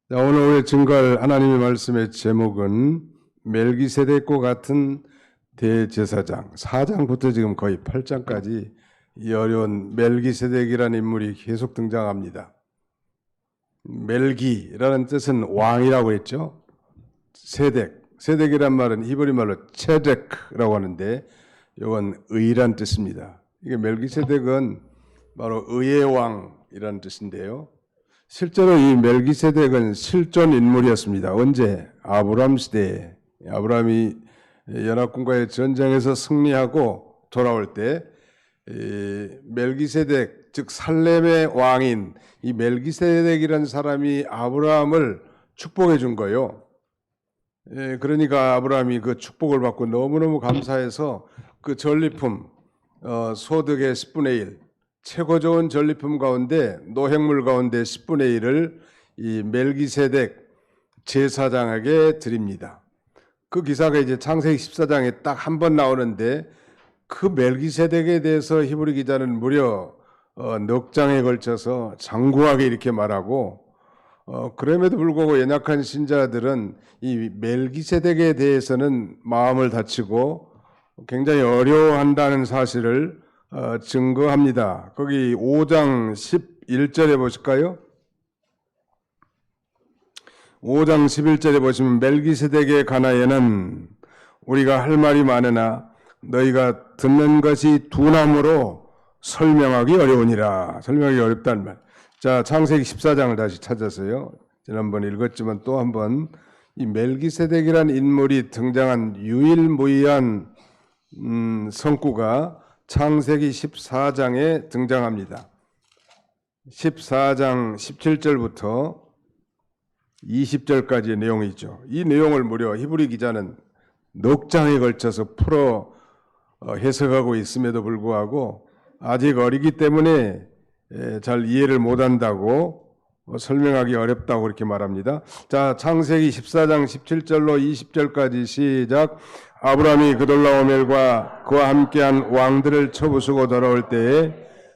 자, 오늘 우리 증거할 하나님의 말씀의 제목은 멜기세덱과 같은 대제사장 4장부터 지금 거의 8장까지 이 어려운 멜기세덱이라는 인물이 계속 등장합니다. 멜기라는 뜻은 왕이라고 했죠. 세덱이란 말은 히브리 말로 체덱라고 하는데 이건 의란 뜻입니다. 이게 멜기세덱은 바로 의의 왕이라는 뜻인데요. 실제로 이 멜기세덱은 실존 인물이었습니다. 언제? 아브라함 시대에 아브라함이 연합군과의 전쟁에서 승리하고 돌아올 때 멜기세덱 즉 살렘의 왕인 이 멜기세덱이라는 사람이 아브라함을 축복해 준 거예요. 그러니까 아브라함이 그 축복을 받고 너무너무 감사해서 그 전리품 소득의 10분의 1 최고 좋은 전리품 가운데 노획물 가운데 10분의 1을 이 멜기세덱 제사장에게 드립니다. 그 기사가 이제 창세기 14장에 딱 한 번 나오는데 그 멜기세덱에 대해서 히브리 기자는 무려 넉 장에 걸쳐서 장구하게 이렇게 말하고 그럼에도 불구하고 연약한 신자들은 이 멜기세덱에 대해서는 마음을 다치고 굉장히 어려워한다는 사실을 증거합니다. 거기 5장 11절에 보실까요? 5장 11절에 보시면 멜기세덱에 관하여는 우리가 할 말이 많으나 너희가 듣는 것이 둔함으로 설명하기 어려우니라. 설명하기 어렵다는 말. 자, 창세기 14장을 다시 찾았어요. 지난번 읽었지만 또 한번 이 멜기세덱이라는 인물이 등장한 유일무이한 성구가 창세기 14장에 등장합니다. 14장 17절부터 20절까지의 내용이 있죠. 이 내용을 무려 히브리 기자는 넉 장에 걸쳐서 풀어 해석하고 있음에도 불구하고 아직 어리기 때문에 잘 이해를 못한다고 설명하기 어렵다고 그렇게 말합니다. 자, 창세기 14장 17절로 20절까지 시작. 아브라함이 그돌라오멜과 그와 함께한 왕들을 쳐부수고 돌아올 때에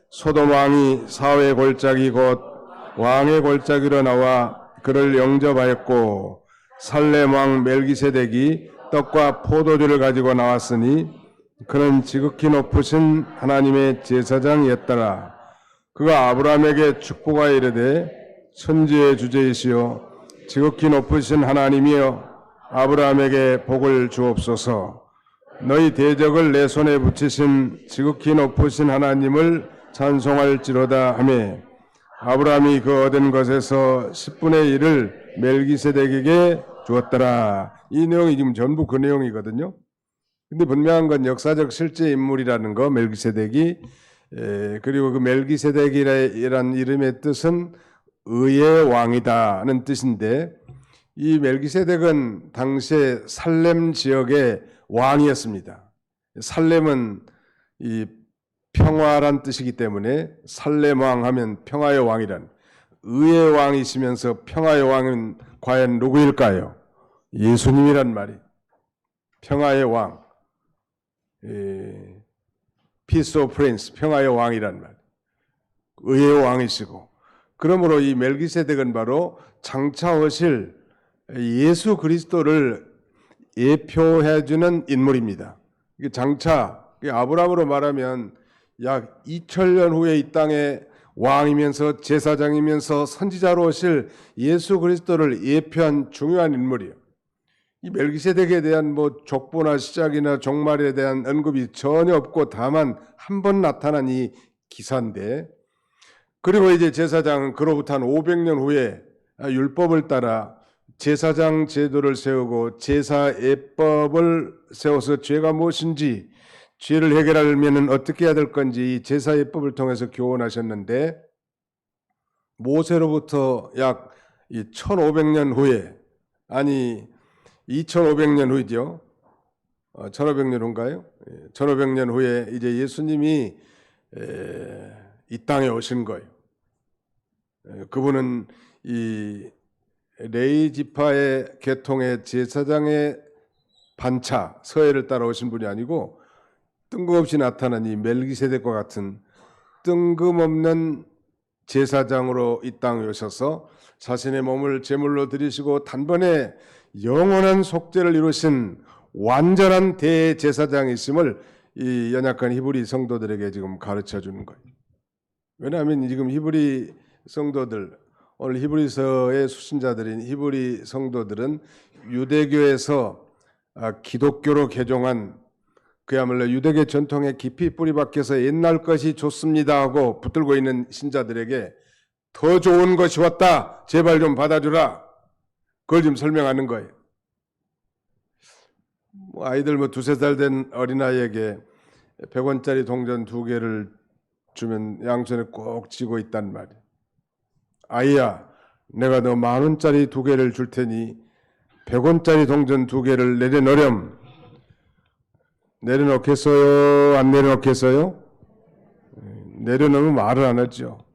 소돔 왕이 사회 골짜기 곧 왕의 골짜기로 나와 그를 영접하였고 살렘 왕 멜기세덱이 떡과 포도주를 가지고 나왔으니 그는 지극히 높으신 하나님의 제사장이었더라. 그가 아브라함에게 축복하여 이르되 천지의 주제이시오 지극히 높으신 하나님이여 아브라함에게 복을 주옵소서. 너희 대적을 내 손에 붙이신 지극히 높으신 하나님을 찬송할지로다 하며 아브라함이 그 얻은 것에서 10분의 1을 멜기세덱에게 주었더라. 이 내용이 지금 전부 그 내용이거든요. 근데 분명한 건 역사적 실제 인물이라는 거 멜기세덱이 그리고 그 멜기세덱이라는 이름의 뜻은 의의 왕이다는 뜻인데 이 멜기세덱은 당시에 살렘 지역의 왕이었습니다. 살렘은 이 평화란 뜻이기 때문에 살렘 왕 하면 평화의 왕이란 의의 왕이시면서 평화의 왕은 과연 누구일까요? 예수님이란 말이 평화의 왕 Peace of Prince 평화의 왕이란 말 의의 왕이시고 그러므로 이 멜기세덱은 바로 장차 오실 예수 그리스도를 예표해주는 인물입니다. 장차 아브라함으로 말하면 약 2000년 후에 이 땅에 왕이면서 제사장이면서 선지자로 오실 예수 그리스도를 예표한 중요한 인물이에요. 이 멜기세덱에 대한 족보나 시작이나 종말에 대한 언급이 전혀 없고 다만 한 번 나타난 이 기사인데 그리고 이제 제사장은 그로부터 한 500년 후에 율법을 따라 제사장 제도를 세우고 제사 예법을 세워서 죄가 무엇인지 죄를 해결하려면 어떻게 해야 될 건지 이 제사 예법을 통해서 교훈하셨는데 모세로부터 약 1500년 후에 아니 2500년 후이죠. 1500년 후인가요? 1500년 후에 이제 예수님이 이 땅에 오신 거예요. 그분은 이 레위 지파의 계통의 제사장의 반차 서해를 따라오신 분이 아니고 뜬금없이 나타난 이 멜기세덱과 같은 뜬금없는 제사장으로 이 땅에 오셔서 자신의 몸을 제물로 드리시고 단번에 영원한 속죄를 이루신 완전한 대제사장이심을 이 연약한 히브리 성도들에게 지금 가르쳐 주는 거예요. 왜냐하면 지금 히브리 성도들, 오늘 히브리서의 수신자들인 히브리 성도들은 유대교에서 기독교로 개종한 그야말로 유대교 전통에 깊이 뿌리 박혀서 옛날 것이 좋습니다 하고 붙들고 있는 신자들에게 더 좋은 것이 왔다, 제발 좀 받아주라, 그걸 지금 설명하는 거예요. 아이들 두세 살 된 어린아이에게 100원짜리 동전 2개를 주면 양손에 꼭 쥐고 있단 말이에요. 아이야, 내가 너 10,000원짜리 2개를 줄 테니 100원짜리 동전 2개를 내려놓으렴. 내려놓겠어요? 안 내려놓겠어요? 내려놓으면 말을 안 하죠.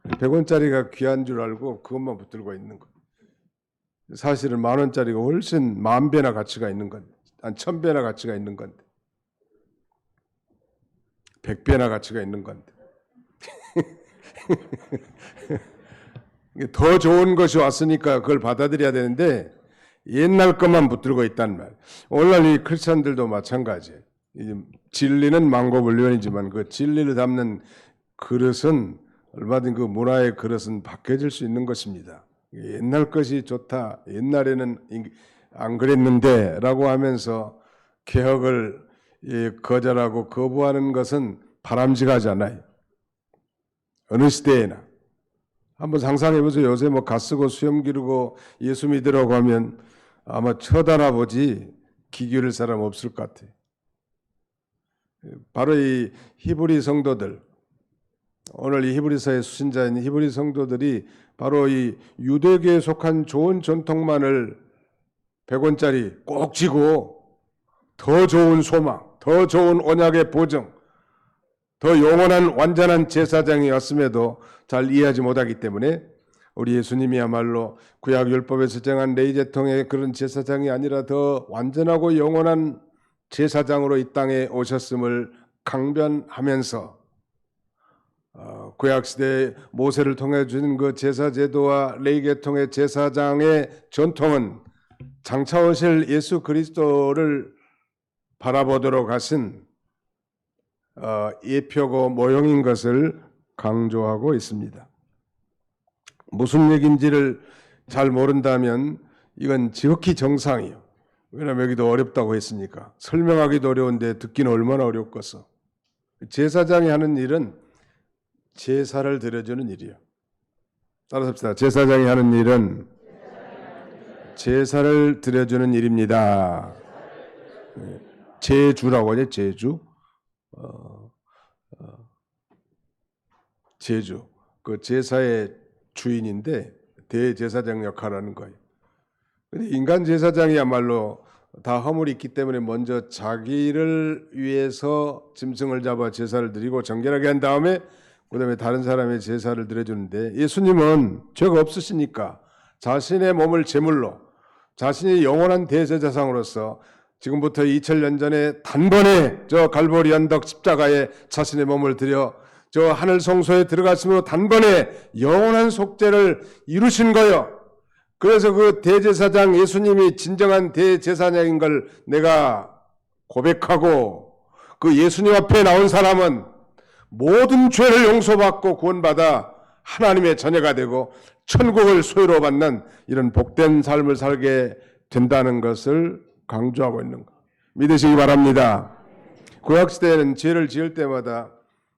100원짜리가 귀한 줄 알고 그것만 붙들고 있는 거예요. 사실은 10,000원짜리가 훨씬 10,000배나 가치가 있는 건데, 한 1,000배나 가치가 있는 건데, 100배나 가치가 있는 건데. 더 좋은 것이 왔으니까 그걸 받아들여야 되는데 옛날 것만 붙들고 있단 말. 오늘날 이 크리스천들도 마찬가지예요. 진리는 망고불변이지만 그 진리를 담는 그릇은 얼마든 그 문화의 그릇은 바뀌어질 수 있는 것입니다. 옛날 것이 좋다, 옛날에는 안 그랬는데 라고 하면서 개혁을 거절하고 거부하는 것은 바람직하지 않아요. 어느 시대에나. 한번 상상해 보세요. 요새 가 쓰고 수염 기르고 예수 믿으라고 하면 아마 쳐다보지 귀 기울일 사람 없을 것 같아요. 바로 이 히브리 성도들, 오늘 이 히브리서의 수신자인 히브리 성도들이 바로 이 유대교에 속한 좋은 전통만을 100원짜리 꼭 쥐고 더 좋은 소망, 더 좋은 언약의 보증, 더 영원한 완전한 제사장이었음에도 잘 이해하지 못하기 때문에 우리 예수님이야말로 구약 율법에서 정한 레위제통의 그런 제사장이 아니라 더 완전하고 영원한 제사장으로 이 땅에 오셨음을 강변하면서 구약 시대 모세를 통해 주신 그 제사 제도와 레위계통의 제사장의 전통은 장차 오실 예수 그리스도를 바라보도록 하신 예표고 모형인 것을 강조하고 있습니다. 무슨 얘기인지를 잘 모른다면 이건 지극히 정상이에요. 왜냐하면 여기도 어렵다고 했으니까. 설명하기도 어려운데 듣기는 얼마나 어렵겠어. 제사장이 하는 일은 제사를 드려주는 일이에요. 따라서 합시다. 제사장이 하는 일은 제사를 드려주는 일입니다. 제주라고 하죠. 제주. 제주. 그 제사의 주인인데 대제사장 역할을 하는 거예요. 근데 인간 제사장이야말로 다 허물이 있기 때문에 먼저 자기를 위해서 짐승을 잡아 제사를 드리고 정결하게 한 다음에 그다음에 다른 사람의 제사를 드려주는데 예수님은 죄가 없으시니까 자신의 몸을 제물로 자신이 영원한 대제사장으로서 지금부터 2000년 전에 단번에 저 갈보리 언덕 십자가에 자신의 몸을 드려 저 하늘 성소에 들어갔으므로 단번에 영원한 속죄를 이루신 거요. 그래서 그 대제사장 예수님이 진정한 대제사장인 걸 내가 고백하고 그 예수님 앞에 나온 사람은 모든 죄를 용서받고 구원받아 하나님의 자녀가 되고 천국을 소유로 받는 이런 복된 삶을 살게 된다는 것을 강조하고 있는 것 믿으시기 바랍니다. 구약시대에는 죄를 지을 때마다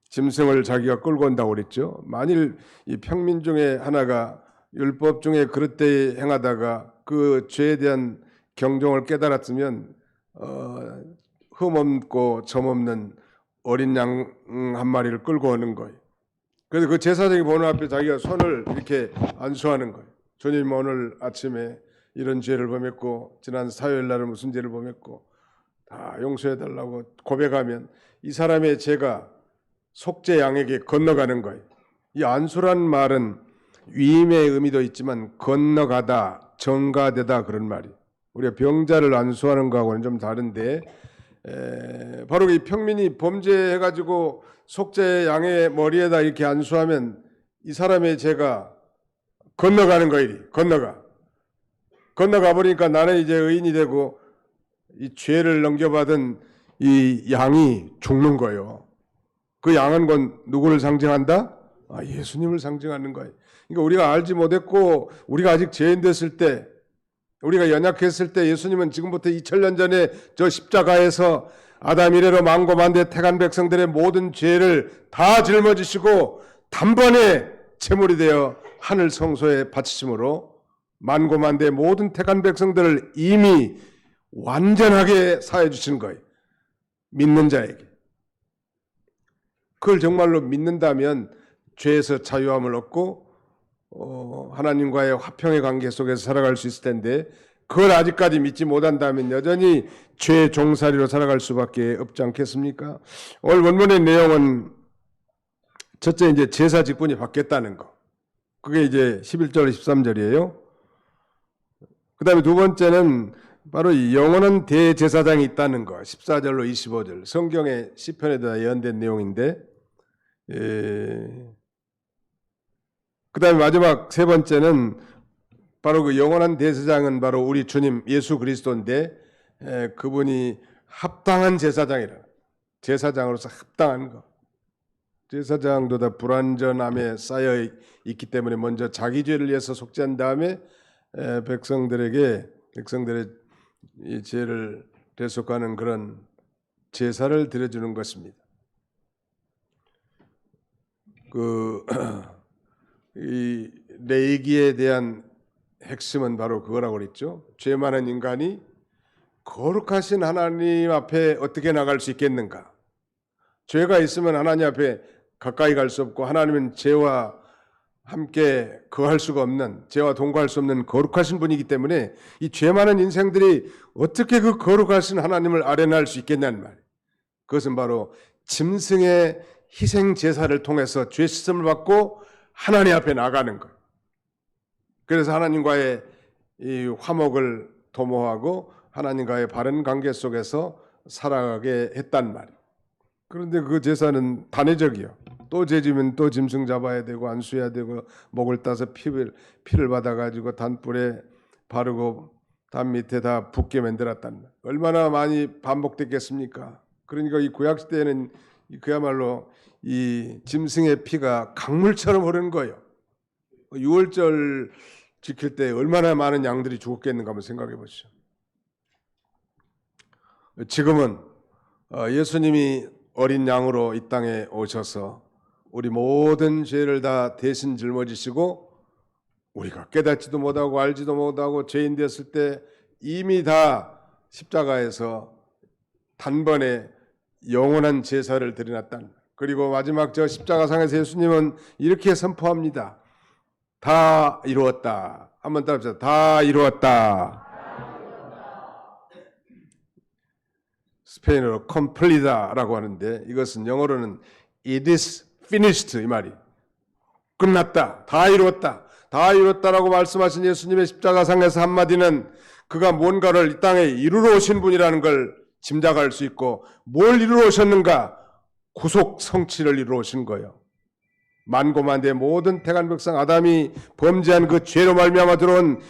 짐승을 자기가 끌고 온다고 그랬죠. 만일 이 평민 중에 하나가 율법 중에 그릇되이 행하다가 그 죄에 대한 경종을 깨달았으면 흠없고 점없는 어린 양 한 마리를 끌고 오는 거예요. 그래서 그 제사장이 보는 앞에 자기가 손을 이렇게 안수하는 거예요. 주님, 오늘 아침에 이런 죄를 범했고 지난 사요일 날은 무슨 죄를 범했고 다 용서해달라고 고백하면 이 사람의 죄가 속죄 양에게 건너가는 거예요. 이 안수란 말은 위임의 의미도 있지만 건너가다, 전가되다 그런 말이에요. 우리가 병자를 안수하는 거하고는 좀 다른데 바로 이 평민이 범죄해가지고 속죄 양의 머리에다 이렇게 안수하면 이 사람의 죄가 건너가는 거야. 이리 건너가 버리니까 나는 이제 의인이 되고 이 죄를 넘겨받은 이 양이 죽는 거예요. 그 양은 곧 누구를 상징한다? 예수님을 상징하는 거예요. 그러니까 우리가 알지 못했고 우리가 아직 죄인 됐을 때, 우리가 연약했을 때 예수님은 지금부터 2000년 전에 저 십자가에서 아담 이래로 만고만대 택한 백성들의 모든 죄를 다 짊어지시고 단번에 제물이 되어 하늘 성소에 바치심으로 만고만대 모든 택한 백성들을 이미 완전하게 사해 주신 거예요. 믿는 자에게. 그걸 정말로 믿는다면 죄에서 자유함을 얻고 하나님과의 화평의 관계 속에서 살아갈 수 있을 텐데, 그걸 아직까지 믿지 못한다면 여전히 죄의 종살이로 살아갈 수밖에 없지 않겠습니까? 오늘 본문의 내용은 첫째 이제 제사 직분이 바뀌었다는 거. 그게 이제 11절 13절이에요. 그 다음에 두 번째는 바로 이 영원한 대제사장이 있다는 거. 14절로 25절. 성경의 시편에다 예언된 내용인데, 그 다음에 마지막 세 번째는 바로 그 영원한 대제사장은 바로 우리 주님 예수 그리스도인데, 그분이 합당한 제사장이라. 제사장으로서 합당한 거. 제사장도 다 불완전함에 쌓여 있기 때문에 먼저 자기 죄를 위해서 속죄한 다음에 백성들의 이 죄를 대속하는 그런 제사를 드려주는 것입니다. 이 레위기에 대한 핵심은 바로 그거라고 그랬죠. 죄 많은 인간이 거룩하신 하나님 앞에 어떻게 나갈 수 있겠는가? 죄가 있으면 하나님 앞에 가까이 갈 수 없고, 하나님은 죄와 함께 거할 수가 없는, 죄와 동거할 수 없는 거룩하신 분이기 때문에 이 죄 많은 인생들이 어떻게 그 거룩하신 하나님을 아련할 수 있겠냐는 말이에요. 그것은 바로 짐승의 희생 제사를 통해서 죄 씻음을 받고 하나님 앞에 나가는 거예요. 그래서 하나님과의 이 화목을 도모하고 하나님과의 바른 관계 속에서 살아가게 했단 말이에요. 그런데 그 제사는 단회적이요. 또 죄지면 또 짐승 잡아야 되고 안수해야 되고 목을 따서 피를 받아가지고 단불에 바르고 단 밑에 다 붓게 만들었단 말이에요. 얼마나 많이 반복됐겠습니까? 그러니까 이 구약시대에는 그야말로 이 짐승의 피가 강물처럼 흐르는 거예요. 6월절 지킬 때 얼마나 많은 양들이 죽었겠는가 한번 생각해 보시죠. 지금은 예수님이 어린 양으로 이 땅에 오셔서 우리 모든 죄를 다 대신 짊어지시고, 우리가 깨닫지도 못하고 알지도 못하고 죄인 됐을 때 이미 다 십자가에서 단번에 영원한 제사를 드려놨다. 그리고 마지막 저 십자가상에서 예수님은 이렇게 선포합니다. 다 이루었다. 한번 따라합시다. 다 이루었다. 스페인어로 complete라고 하는데, 이것은 영어로는 it is finished 이 말이. 끝났다. 다 이루었다. 다 이루었다라고 말씀하신 예수님의 십자가상에서 한마디는 그가 뭔가를 이 땅에 이루러 오신 분이라는 걸 짐작할 수 있고, 뭘 이루러 오셨는가? 구속 성취를 이루러 오신 거예요. 만고만대 모든 택한 백성 아담이 범죄한 그 죄로 말미암아 들어온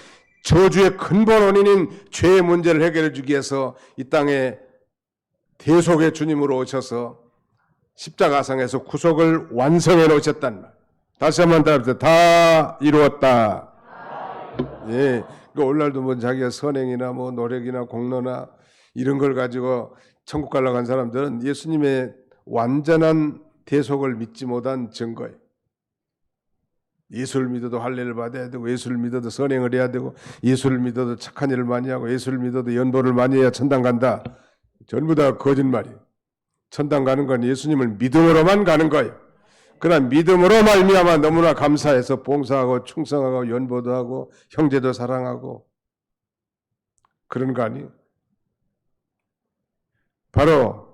저주의 근본 원인인 죄의 문제를 해결해 주기 위해서 이 땅에 대속의 주님으로 오셔서 십자가상에서 구속을 완성해 놓으셨단 말. 다시 한번 답합시다. 다 이루었다. 예, 그 오늘날도 뭐 자기가 선행이나 뭐 노력이나 공로나 이런 걸 가지고 천국 가려고 한 사람들은 예수님의 완전한 대속을 믿지 못한 증거예요. 예수를 믿어도 할례를 받아야 되고, 예수를 믿어도 선행을 해야 되고, 예수를 믿어도 착한 일을 많이 하고, 예수를 믿어도 연보를 많이 해야 천당 간다. 전부 다 거짓말이에요. 천당 가는 건 예수님을 믿음으로만 가는 거예요. 그러나 믿음으로 말미암아 너무나 감사해서 봉사하고 충성하고 연보도 하고 형제도 사랑하고 그런 거 아니에요. 바로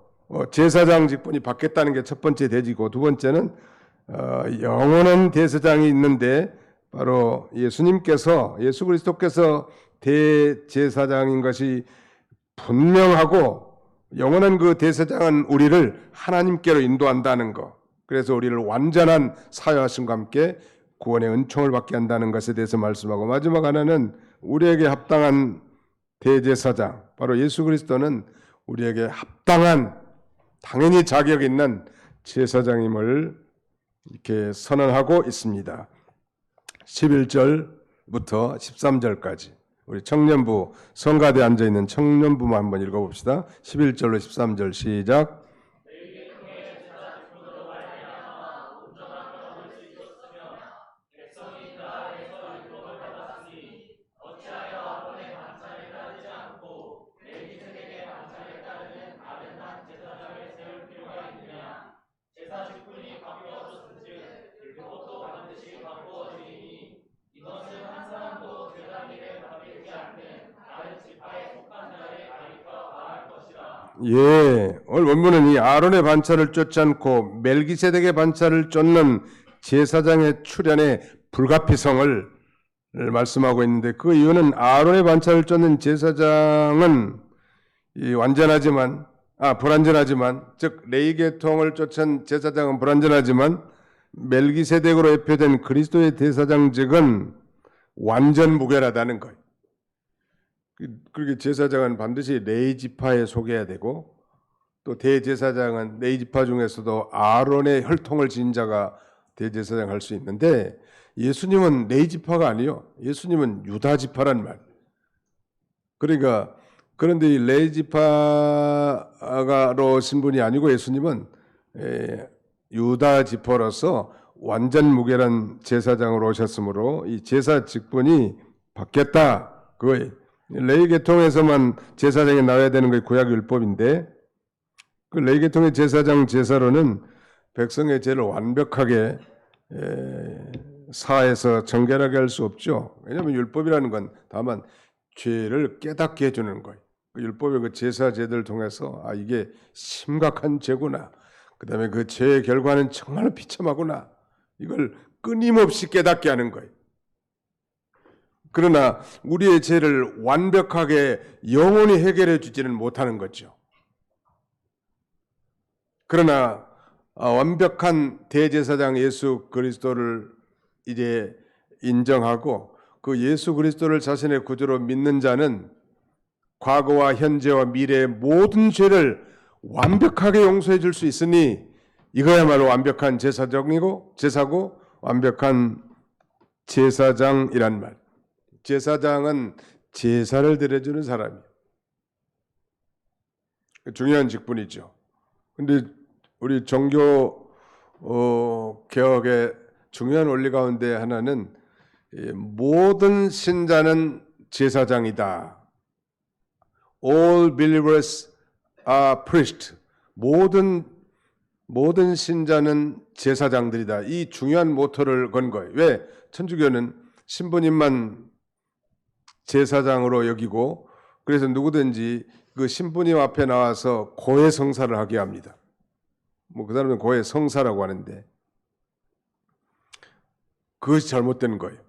제사장 직분이 바뀌었다는 게 첫 번째 대지고, 두 번째는 영원한 대제사장이 있는데 바로 예수님께서, 예수 그리스도께서 대제사장인 것이 분명하고, 영원한 그 대제사장은 우리를 하나님께로 인도한다는 거. 그래서 우리를 완전한 사유하심과 함께 구원의 은총을 받게 한다는 것에 대해서 말씀하고, 마지막 하나는 우리에게 합당한 대제사장, 바로 예수 그리스도는 우리에게 합당한, 당연히 자격 있는 제사장임을 이렇게 선언하고 있습니다. 11절부터 13절까지 우리 청년부, 성가대에 앉아있는 청년부만 한번 읽어봅시다. 11절로 13절 시작. 예, 오늘 원문은 이 아론의 반차를 쫓지 않고 멜기세덱의 반차를 쫓는 제사장의 출현의 불가피성을 말씀하고 있는데, 그 이유는 아론의 반차를 쫓는 제사장은 불완전하지만, 즉 레위 계통을 쫓은 제사장은 불완전하지만 멜기세덱으로 예표된 그리스도의 대사장직은 완전 무결하다는 거예요. 그렇게 제사장은 반드시 레위 지파에 속해야 되고, 또 대제사장은 레위 지파 중에서도 아론의 혈통을 지닌 자가 대제사장 할 수 있는데, 예수님은 레위 지파가 아니요, 예수님은 유다 지파란 말. 그러니까 그런데 이 레위 지파로 오신 분이 아니고 예수님은 유다 지파로서 완전 무결한 제사장으로 오셨으므로 이 제사 직분이 바뀌었다. 그거예요. 레위 계통에서만 제사장이 나와야 되는 게 구약 율법인데, 그 레위 계통의 제사장 제사로는 백성의 죄를 완벽하게 사해서 정결하게 할 수 없죠. 왜냐하면 율법이라는 건 다만 죄를 깨닫게 해주는 거예요. 그 율법의 그 제사 제도를 통해서 이게 심각한 죄구나, 그 다음에 그 죄의 결과는 정말 비참하구나, 이걸 끊임없이 깨닫게 하는 거예요. 그러나 우리의 죄를 완벽하게 영원히 해결해 주지는 못하는 거죠. 그러나 완벽한 대제사장 예수 그리스도를 이제 인정하고 그 예수 그리스도를 자신의 구주로 믿는 자는 과거와 현재와 미래의 모든 죄를 완벽하게 용서해 줄 수 있으니, 이거야말로 완벽한 제사고 완벽한 제사장이란 말. 제사장은 제사를 드려주는 사람이에요. 중요한 직분이죠. 근데 우리 종교 개혁의 중요한 원리 가운데 하나는 모든 신자는 제사장이다. All believers are priests. 모든 신자는 제사장들이다. 이 중요한 모토를 건 거예요. 왜? 천주교는 신부님만 제사장으로 여기고, 그래서 누구든지 그 신부님 앞에 나와서 고해 성사를 하게 합니다. 그 사람은 고해 성사라고 하는데, 그것이 잘못된 거예요.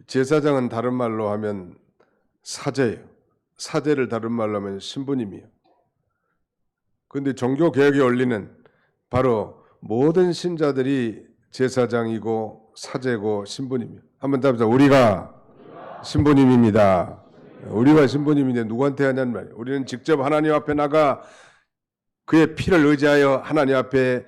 제사장은 다른 말로 하면 사제예요. 사제를 다른 말로 하면 신부님이에요. 그런데 종교 개혁의 원리는 바로 모든 신자들이 제사장이고 사제고 신부님이에요. 한번 답합시다. 우리가 신부님입니다. 우리가 신부님인데 누구한테 하냐는 말이에요. 우리는 직접 하나님 앞에 나가 그의 피를 의지하여 하나님 앞에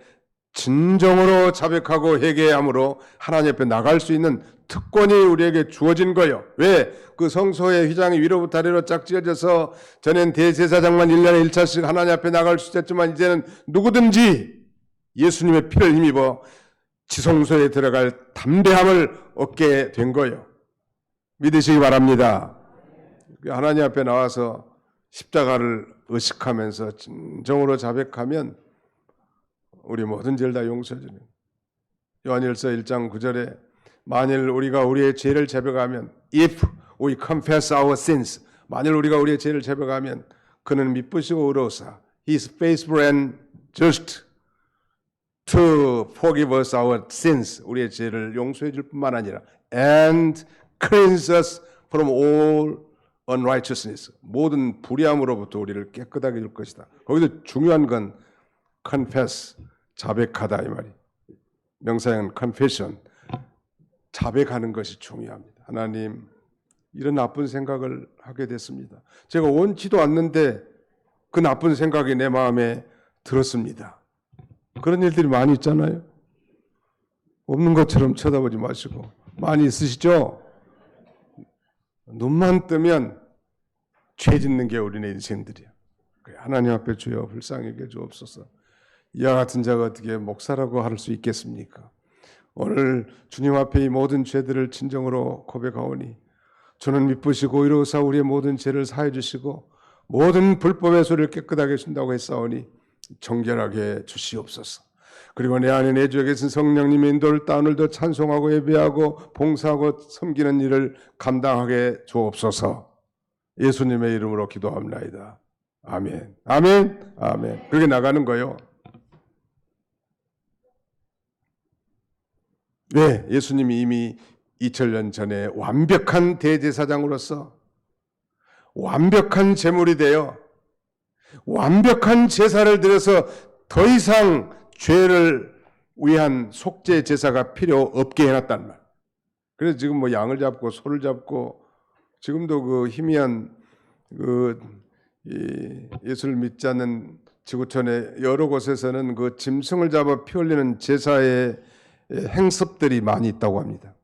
진정으로 자백하고 회개함으로 하나님 앞에 나갈 수 있는 특권이 우리에게 주어진 거예요. 왜? 그 성소의 휘장이 위로부터 아래로 쫙 찢어져서 전엔 대제사장만 1년에 1차씩 하나님 앞에 나갈 수 있었지만, 이제는 누구든지 예수님의 피를 힘입어 지성소에 들어갈 담대함을 얻게 된 거예요. 믿으시기 바랍니다. 하나님 앞에 나와서 십자가를 의식하면서 진정으로 자백하면 우리 모든 죄를 다 용서해 주는. 요한일서 1장 9절에 만일 우리가 우리의 죄를 자백하면, if we confess our sins, 만일 우리가 우리의 죄를 자백하면 그는 미쁘시고 의로우사, he is faithful and just to forgive us our sins, 우리의 죄를 용서해 줄 뿐만 아니라 and cleanse us from all unrighteousness, 모든 불의함으로부터 우리를 깨끗하게 해줄 것이다. 거기서 중요한 건 confess, 자백하다 이 말이. 명사형은 confession. 자백하는 것이 중요합니다. 하나님, 이런 나쁜 생각을 하게 됐습니다. 제가 원치도 않는데 그 나쁜 생각이 내 마음에 들었습니다. 그런 일들이 많이 있잖아요. 없는 것처럼 쳐다보지 마시고. 많이 있으시죠? 눈만 뜨면 죄 짓는 게 우리네 인생들이야. 하나님 앞에 주여 불쌍히 여겨 주옵소서. 이와 같은 자가 어떻게 목사라고 할 수 있겠습니까? 오늘 주님 앞에 이 모든 죄들을 진정으로 고백하오니 주는 미쁘시고 의로우사 우리의 모든 죄를 사해 주시고 모든 불법의 소리를 깨끗하게 하신다고 했사오니 정결하게 주시옵소서. 그리고 내 안에 내주에 계신 성령님의 인도를 따라 오늘도 찬송하고 예배하고 봉사하고 섬기는 일을 감당하게 주옵소서. 예수님의 이름으로 기도합니다. 아멘. 아멘. 아멘. 그렇게 나가는 거요. 왜? 예수님이 이미 2000년 전에 완벽한 대제사장으로서 완벽한 제물이 되어 완벽한 제사를 드려서 더 이상 죄를 위한 속죄 제사가 필요 없게 해놨단 말. 그래서 지금 뭐 양을 잡고 소를 잡고 지금도 그 희미한 예수를 믿지 않는 지구촌의 여러 곳에서는 그 짐승을 잡아 피 흘리는 제사의 행습들이 많이 있다고 합니다.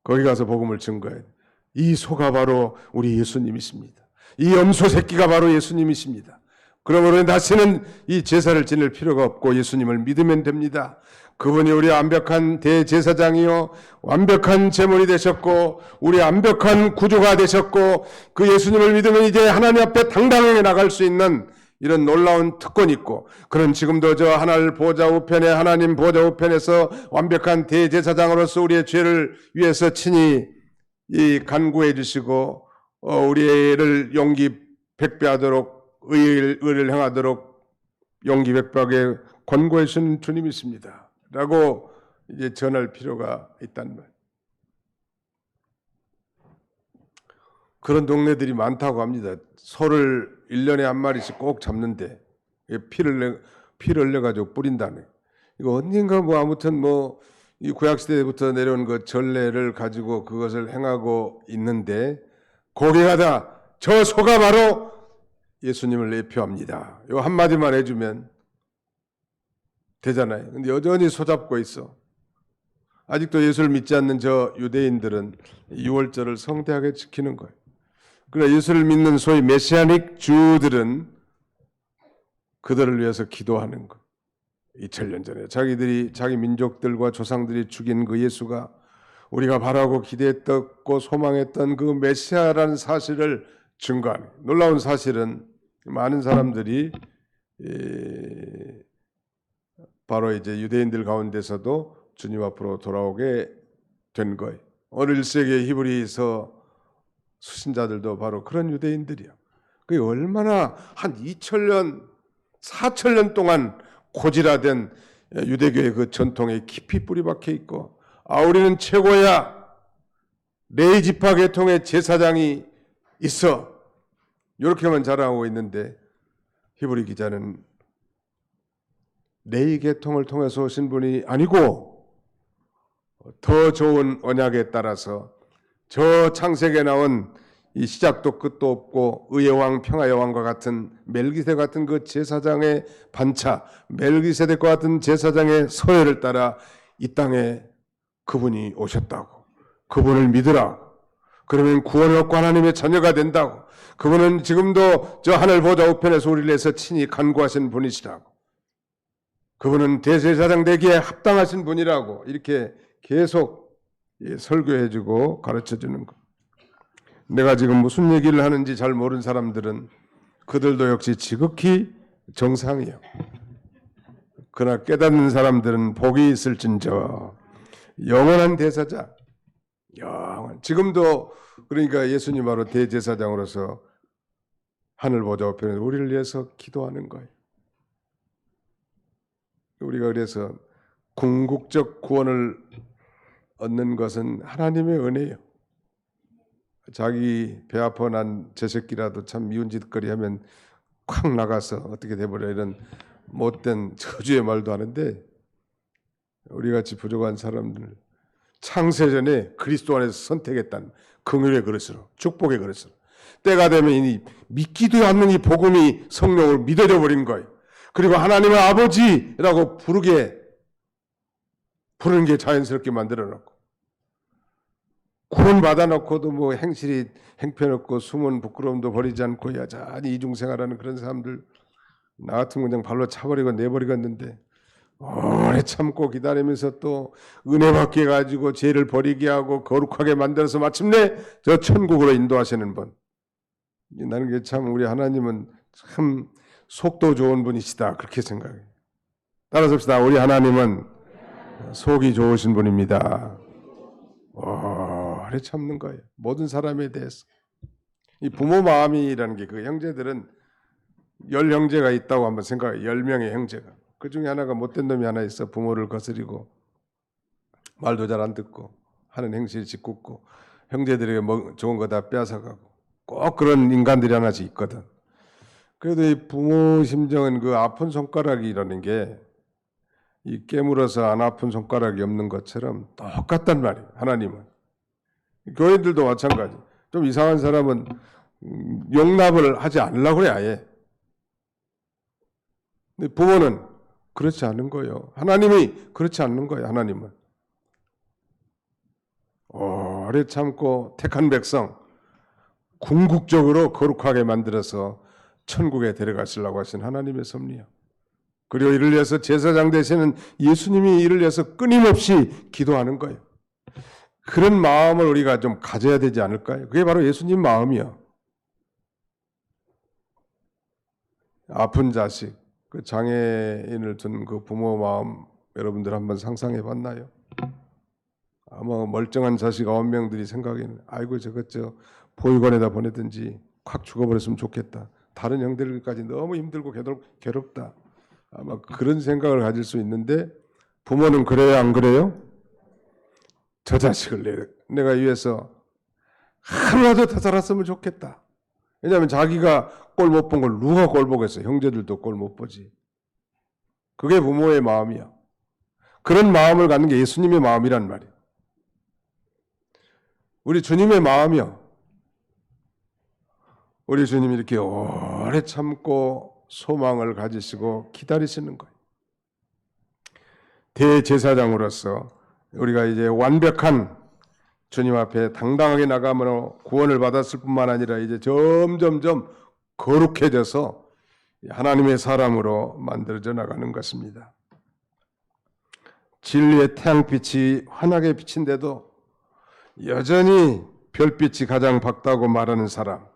거기 가서 복음을 증거해야 돼. 이 소가 바로 우리 예수님이십니다. 이 염소 새끼가 바로 예수님이십니다. 그러므로 다시는 이 제사를 지낼 필요가 없고 예수님을 믿으면 됩니다. 그분이 우리 완벽한 대제사장이요 완벽한 제물이 되셨고 우리 완벽한 구주가 되셨고 그 예수님을 믿으면 이제 하나님 앞에 당당하게 나갈 수 있는 이런 놀라운 특권이 있고 그런 지금도 저 하늘 보좌 우편에 하나님 보좌 우편에서 완벽한 대제사장으로서 우리의 죄를 위해서 친히 간구해 주시고 우리를 용기 백배하도록 의를 행하도록 용기 백배하게 권고해 주신 주님이십니다. 라고 이제 전할 필요가 있단 말. 그런 동네들이 많다고 합니다. 소를 1년에 한 마리씩 꼭 잡는데 피를 흘려가지고 뿌린다네. 이거 언젠가 뭐 아무튼 뭐 이 구약시대부터 내려온 그 전례를 가지고 그것을 행하고 있는데 거기 가다 저 소가 바로 예수님을 내표합니다. 요 한마디만 해주면 되잖아요. 근데 여전히 소잡고 있어. 아직도 예수를 믿지 않는 저 유대인들은 6월절을 성대하게 지키는 거예요. 그러나 예수를 믿는 소위 메시아닉 주들은 그들을 위해서 기도하는 거예요. 2000년 전에 자기 민족들과 조상들이 죽인 그 예수가 우리가 바라고 기대했고 소망했던 그 메시아라는 사실을 증거하는 거예요. 놀라운 사실은 많은 사람들이 바로 이제 유대인들 가운데서도 주님 앞으로 돌아오게 된 거예요. 오늘 1세기 히브리서 수신자들도 바로 그런 유대인들이야. 그게 얼마나 한 2000년, 4000년 동안 고질화된 유대교의 그 전통에 깊이 뿌리 박혀 있고 우리는 최고야. 레위 지파 계통의 제사장이 있어. 이렇게만 자랑하고 있는데 히브리 기자는 레위 계통을 통해서 오신 분이 아니고 더 좋은 언약에 따라서 저 창세기에 나온 이 시작도 끝도 없고 의의 왕 평화의 왕과 같은 멜기세덱 같은 그 제사장의 반차, 멜기세덱과 같은 제사장의 서열을 따라 이 땅에 그분이 오셨다고. 그분을 믿으라. 그러면 구원을 얻고 하나님의 자녀가 된다고. 그분은 지금도 저 하늘 보좌 우편에서 우리를 위해서 친히 간구하신 분이시라고. 그분은 대제사장 되기에 합당하신 분이라고 이렇게 계속 설교해주고 가르쳐주는 것. 내가 지금 무슨 얘기를 하는지 잘 모르는 사람들은 그들도 역시 지극히 정상이에요. 그러나 깨닫는 사람들은 복이 있을진저 영원한 대사자, 지금도 그러니까 예수님 바로 대제사장으로서 하늘 보좌 우편에 우리를 위해서 기도하는 거예요. 우리가 그래서 궁극적 구원을 얻는 것은 하나님의 은혜예요. 자기 배 아파 난 제 새끼라도 참 미운 짓거리 하면 콱 나가서 어떻게 돼버려 이런 못된 저주의 말도 하는데 우리 같이 부족한 사람들 창세전에 그리스도 안에서 선택했다는 긍휼의 그릇으로 축복의 그릇으로 때가 되면 이 믿기도 않는 이 복음이 성령으로 믿어져 버린 거예요. 그리고 하나님의 아버지라고 부르는 게 자연스럽게 만들어 놓고 구원 받아놓고도 뭐 행실이 행편없고 숨은 부끄러움도 버리지 않고 여전히 이중생활하는 그런 사람들 나 같으면 그냥 발로 차버리고 내버리겠는데 오래 참고 기다리면서 또 은혜 받게 가지고 죄를 버리게 하고 거룩하게 만들어서 마침내 저 천국으로 인도하시는 분. 나는 게 참 우리 하나님은 참 속도 좋은 분이시다 그렇게 생각해요. 따라서 봅시다. 우리 하나님은 속이 좋으신 분입니다. 오래 참는 거예요. 모든 사람에 대해서. 이 부모 마음이라는 게 그 형제들은 10형제가 있다고 한번 생각해요. 10명의 형제가. 그 중에 하나가 못된 놈이 하나 있어. 부모를 거스리고 말도 잘 안 듣고 하는 행실이 짓궂고 형제들에게 좋은 거 다 빼앗아가고 꼭 그런 인간들이 하나씩 있거든. 그래도 이 부모 심정은 그 아픈 손가락이라는 게 이 깨물어서 안 아픈 손가락이 없는 것처럼 똑같단 말이에요. 하나님은. 교인들도 마찬가지. 좀 이상한 사람은 용납을 하지 않으려고 그래 아예. 근데 부모는 그렇지 않은 거예요. 하나님이 그렇지 않는 거예요. 하나님은. 오래 참고 택한 백성 궁극적으로 거룩하게 만들어서 천국에 데려가시려고 하신 하나님의 섭리요. 그리고 이를 위해서 제사장 되시는 예수님이 이를 위해서 끊임없이 기도하는 거예요. 그런 마음을 우리가 좀 가져야 되지 않을까요? 그게 바로 예수님 마음이요. 아픈 자식, 그 장애인을 둔 그 부모 마음 여러분들 한번 상상해 봤나요? 아마 멀쩡한 자식 9명들이 생각에는 아이고 저것 저 보육원에다 보내든지 확 죽어버렸으면 좋겠다. 다른 형들까지 너무 힘들고 괴롭다. 아마 그런 생각을 가질 수 있는데 부모는 그래요 안 그래요? 저 자식을 내가 위해서 하루라도 더 살았으면 좋겠다. 왜냐하면 자기가 꼴 못 본 걸 누가 꼴 보겠어요. 형제들도 꼴 못 보지. 그게 부모의 마음이야. 그런 마음을 갖는 게 예수님의 마음이란 말이야. 우리 주님의 마음이야. 우리 주님이 이렇게 오래 참고 소망을 가지시고 기다리시는 거예요. 대제사장으로서 우리가 이제 완벽한 주님 앞에 당당하게 나가므로 구원을 받았을 뿐만 아니라 이제 점점점 거룩해져서 하나님의 사람으로 만들어져 나가는 것입니다. 진리의 태양빛이 환하게 비친데도 여전히 별빛이 가장 밝다고 말하는 사람.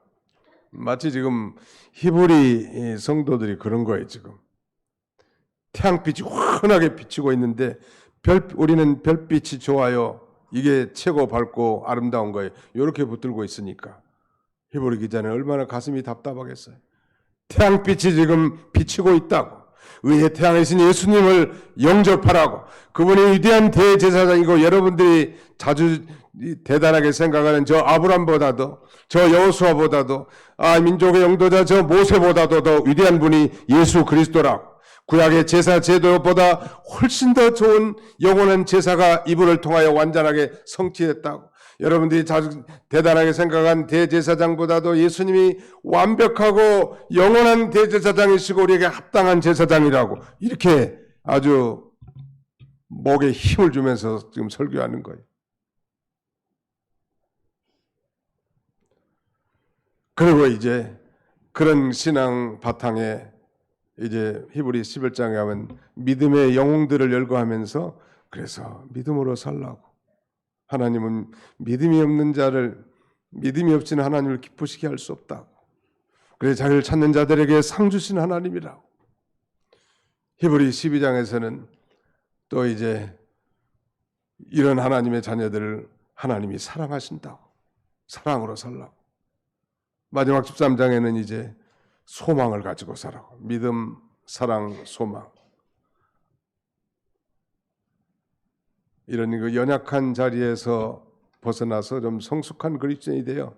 마치 지금 히브리 성도들이 그런 거예요. 지금 태양빛이 환하게 비치고 있는데 우리는 별빛이 좋아요. 이게 최고 밝고 아름다운 거예요. 이렇게 붙들고 있으니까 히브리 기자는 얼마나 가슴이 답답하겠어요. 태양빛이 지금 비치고 있다고. 의의 태양이신 예수님을 영접하라고. 그분이 위대한 대제사장이고 여러분들이 자주 대단하게 생각하는 저 아브람보다도 저 여호수아보다도 민족의 영도자 저 모세보다도 더 위대한 분이 예수 그리스도라고. 구약의 제사 제도보다 훨씬 더 좋은 영원한 제사가 이분을 통하여 완전하게 성취됐다고. 여러분들이 자주 대단하게 생각한 대제사장보다도 예수님이 완벽하고 영원한 대제사장이시고 우리에게 합당한 제사장이라고 이렇게 아주 목에 힘을 주면서 지금 설교하는 거예요. 그리고 이제 그런 신앙 바탕에 이제 히브리 11장에 가면 믿음의 영웅들을 열거하면서 그래서 믿음으로 살라고. 하나님은 믿음이 없는 자를 믿음이 없이는 하나님을 기쁘시게 할 수 없다고. 그래서 자기를 찾는 자들에게 상 주신 하나님이라고. 히브리 12장에서는 또 이제 이런 하나님의 자녀들을 하나님이 사랑하신다고. 사랑으로 살라고. 마지막 13장에는 이제 소망을 가지고 살라고. 믿음, 사랑, 소망. 이런 그 연약한 자리에서 벗어나서 좀 성숙한 그리스도인이 되어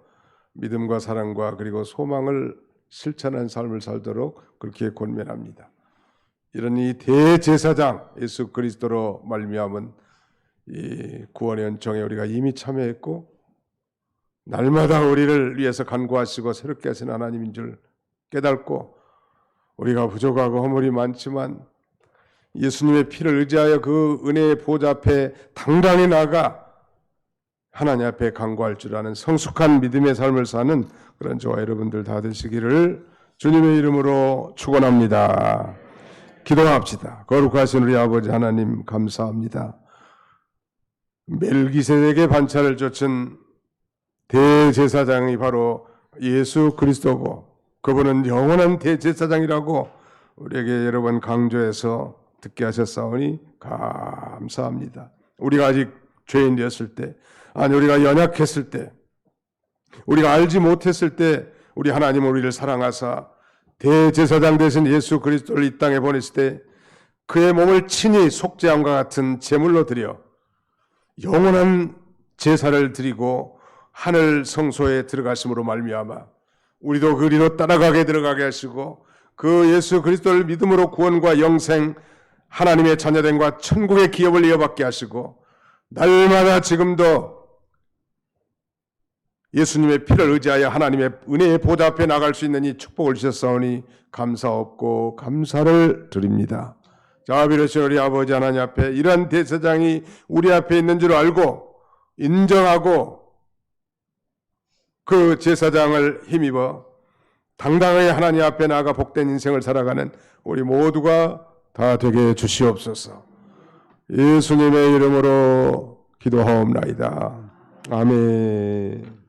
믿음과 사랑과 그리고 소망을 실천한 삶을 살도록 그렇게 권면합니다. 이런 이 대제사장 예수 그리스도로 말미암은 이 구원의 은총에 우리가 이미 참여했고 날마다 우리를 위해서 간구하시고 새롭게 하신 하나님인 줄 깨닫고 우리가 부족하고 허물이 많지만 예수님의 피를 의지하여 그 은혜의 보좌 앞에 당당히 나가 하나님 앞에 간구할 줄 아는 성숙한 믿음의 삶을 사는 그런 저와 여러분들 다 되시기를 주님의 이름으로 축원합니다. 기도합시다. 거룩하신 우리 아버지 하나님 감사합니다. 멜기세덱의 반차를 쫓은 대제사장이 바로 예수 그리스도고 그분은 영원한 대제사장이라고 우리에게 여러 번 강조해서 듣게 하셨사오니 감사합니다. 우리가 아직 죄인 되었을 때, 아니 우리가 연약했을 때, 우리가 알지 못했을 때 우리 하나님은 우리를 사랑하사 대제사장 되신 예수 그리스도를 이 땅에 보내실 때 그의 몸을 친히 속죄함과 같은 제물로 드려 영원한 제사를 드리고 하늘 성소에 들어가심으로 말미암아 우리도 그리로 따라가게 들어가게 하시고 그 예수 그리스도를 믿음으로 구원과 영생 하나님의 자녀됨과 천국의 기업을 이어받게 하시고 날마다 지금도 예수님의 피를 의지하여 하나님의 은혜의 보좌 앞에 나갈 수 있는 이 축복을 주셨사오니 감사없고 감사를 드립니다. 자비로우신 우리 아버지 하나님 앞에 이러한 대제사장이 우리 앞에 있는 줄 알고 인정하고 그 제사장을 힘입어 당당하게 하나님 앞에 나아가 복된 인생을 살아가는 우리 모두가 다 되게 주시옵소서. 예수님의 이름으로 기도하옵나이다. 아멘.